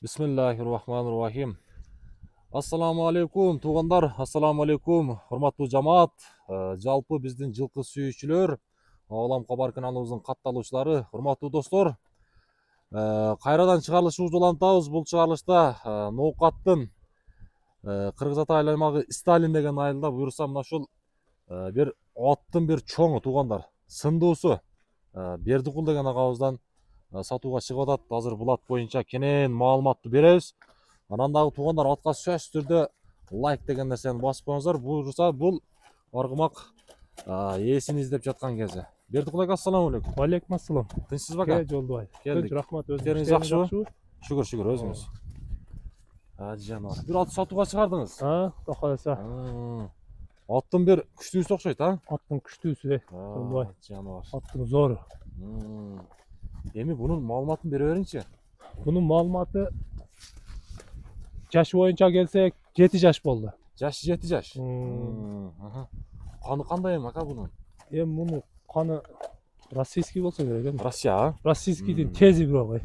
Bismillahirrahmanirrahim. Assalamu alaikum туғандар, ассаламу алейкум, құрматтуу жамаат, жалпы биздин жылкы сүйүүчүлөр, Оламка бар каналыбыздын катталуучулары, құрматтуу достор. Кайрадан чыгарылыш ужулантабыз. Бул чыгарылышта ноокаттын Кыргыз Атай аймагы Сталин деген айылда буюрса мына ушул бир аттын бир чоңу туғандар, сындуусу Бердикул деген агабыздан сатууга чыгып атат. Азыр бул ат боюнча кенен маалыматты беребиз. Анан дагы туғандар атка сөзсүз түрдө лайк деген нерсени басып коюңуздар. Буюрса бул аргымак ээсин издеп жаткан кези. Бердикул ака, ассаламу алейкум. Алейкум ассалам. Тынчсызбы ака? Жолдубай. Келдик. Рахмат, Өздөрүңүз жакшыбы? Шүгүр, өзүңүз. Жаныбар. Бир ат сатууга чыгардыңыз. Кудай кааласа. Аттын бир күчтүүсү окшойт, Аттын күчтүүсү, Жолдубай. Жаныбар. Аттын зору. Эми бунун маалыматын бере бериңчи. Bunun malumatı жаш боюнча келсек 7 жаш болду. Жашы 7 жаш. Каны кандай эми ака бунун? Эми муну каны российский болсо керек эми. Россия? Российскийдин тези бирок.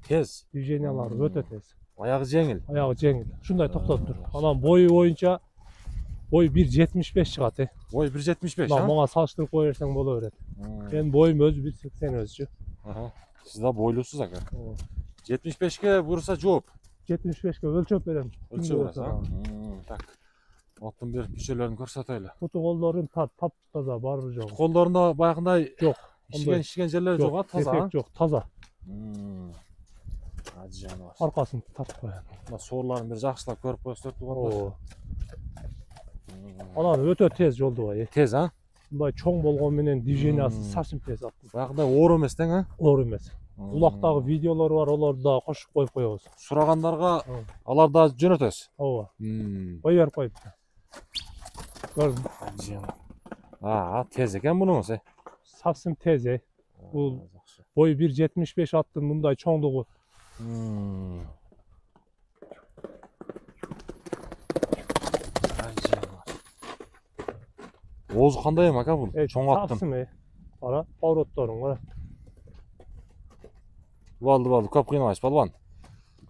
Тез. Движениялары өтө тез. Аягы жеңил. Аягы жеңил. Ушундай токтоп тур. Анан бою боюнча бой 1.75 чыгат. Бой 1.75, Мага салыштырып кое берсең боло берет. Мен боюм өзү 1.80 өзүчү. Сиз да бойлуусуз ака. 75ке буюрса жооп. 75ке өлчөп берем. Өлчөп бересиз, Так. Аттын бир күчөлөрүн көрсөтөлү. Буту колдорун тап таза, баары жок. Колдорунда баягындай жок. Ишкен жерлери жок, таза. Дефект жок, таза. Жаныбар. Аркасын тартып коём. Мына соорларын бир жакшылап көрүп коесуздар тугандар. Анан өтө тез Жолдубай. Тез, Мындай чоң болгон менен движениясы совсем тез аттын. Баягындай оор эмес тең, Оор эмес. Улактагы видеолор бар, олорду да кошуп коюп коебуз. Сурагандарга алар да жөнөтөсүз. Ооба. Кой берип коюп. Көрдүм. Тез экен бунуңуз, Совсем тез, Бул бою 1.75 аттын мындай чоңдугу. Оозу кандай эми ака бул? Чоң аттын. Совсем, Кара, поворотторуң кара. Балды, көп кыйнабайсыз, балбан.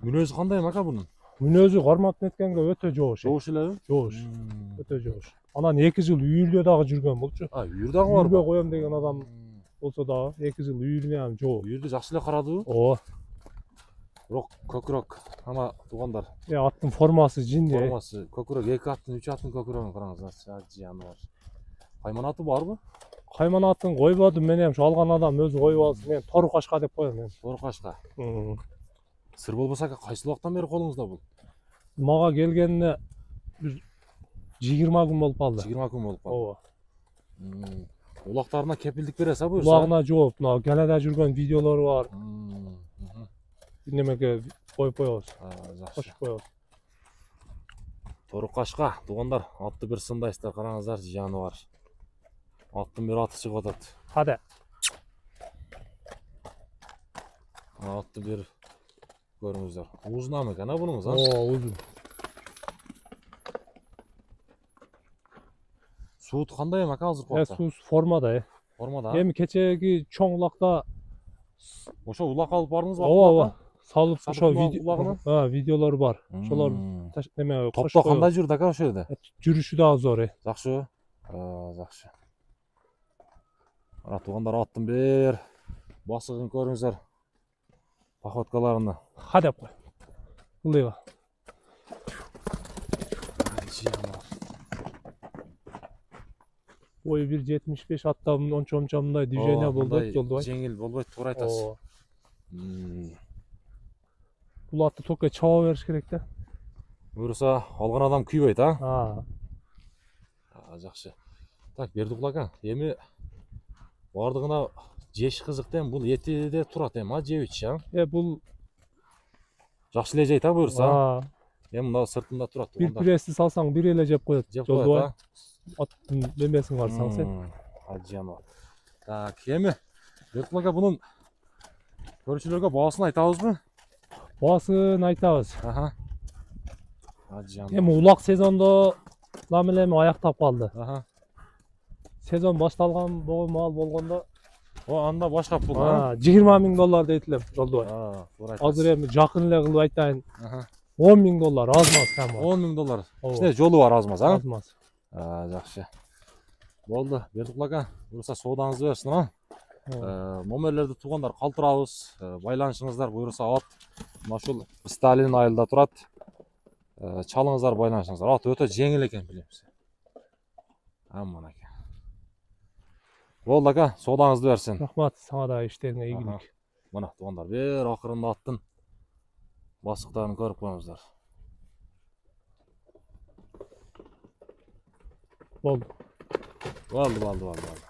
Мүнөзү кандай эми ака бунун? Мүнөзү кармактын эткенге өтө жогуш. Жогуш элеби? Жогуш. Өтө жогуш. Анан 2 жыл үйүрдө дагы жүргөн болчу. Үйүр дагы бар. Үйүргө коем деген адам болсо дагы 2 жыл үйүрүнө ham жок. Үйүрдү жакшы эле карадыбы? Ооба. Бирок көкүрөк, ана тугандар. Аттын формасы жинди. Формасы көкүрөк, 2 аттын, 3 аттын көкүрөгүн караңыздар. Жаныбар. Кайманаты барбы? Кайманатын койбодум, мен эми алган адам өзү коюп алсын. Мен тору кашка деп коем мен. Тору кашка. Сыр болбосо кайсы убактан бери колуңузда бул? Мага келгенине 20 күн болуп калды. 20 күн болуп калды. Ооба. Улактарына кепилдик бересиз, буюрса? Улагына жооп, мына Галада жүргөн видеолору бар. Немеге коюп коебуз. Жакшы. Кошуп коебуз. Тору кашка, тугандар, атты бир сындайсыздар, караңыздар, жаныбар. Аттын бир аты чыгып атат. Каде. Атты бир көрүңүздөр. Узунам экен, бунуңуз, Узун. Суут кандай эми ака азыркы убакта? Суу формада, Формада. Эми кечеги чоң улакта ошо улак алып бардыңызбы? ооба. Салып ошо видеолору бар. Ошолор неме топто кандай жүрдү ака ошол жерде? Жүрүшү дагы зор, Жакшыбы? Жакшы. Ана тугандар аттын бир басыгын көрүңүздөр. Походкаларыны. Кадеп кой. Ылдыйга. Ой 1.75 аттан ончо мындай движение болду, Жолдубай. Жеңил болбойт, туура айтасыз. Бул атты токко чаба бериш керек да. Буюрса алган адам күйбөйт, Жакшы. Так, Бердикул ака, эми бардыгына жеш кызык эми бул этиде турат эми, жебичи, Бул жакшы эле жейт, буюрса. Эми мына сыртында турат тугандар. Бир прести салсаң бир эле жеп коет, Жолдубай. Аттын немесин карасаң сен. Жаныбар. Так, эми Бердикул ака бунун көрүүчүлөргө баасын айтабызбы? Баасын айтабыз. Жаныбар. Эми улак сезондо ламелеми аяктап калды. Сезон башталган маал болгондо O anda başka pul. Ha, 20 ming dollar deydiler Joldoy. Ha, doğru Hazır aytasiz. endi jakın ele kılıp aytayın. Aha. 10 ming dollar azmaz hem var. 10 ming dolar. Ооба. İşte jolu var azmaz ha. Azmaz. Жақсы. Болды. Бердіқұл ака. Бұйырса саудаңызды берсін, а? Номерлерді туғандар қалтырабыз. Байланышыңыздар бұйырса ат. Мына ушул Сталин айылда турат. Чалыңыздар, байланышыңыздар. Ат өтө жеңіл екен білеміз. Аман ака. Болды ака, саудаңызды берсін. Рахмат, сага да иштериңе ийгилик. Мына туғандар бер ақырында аттың басықтарын көріп қойыңыздар. Болду. Болды.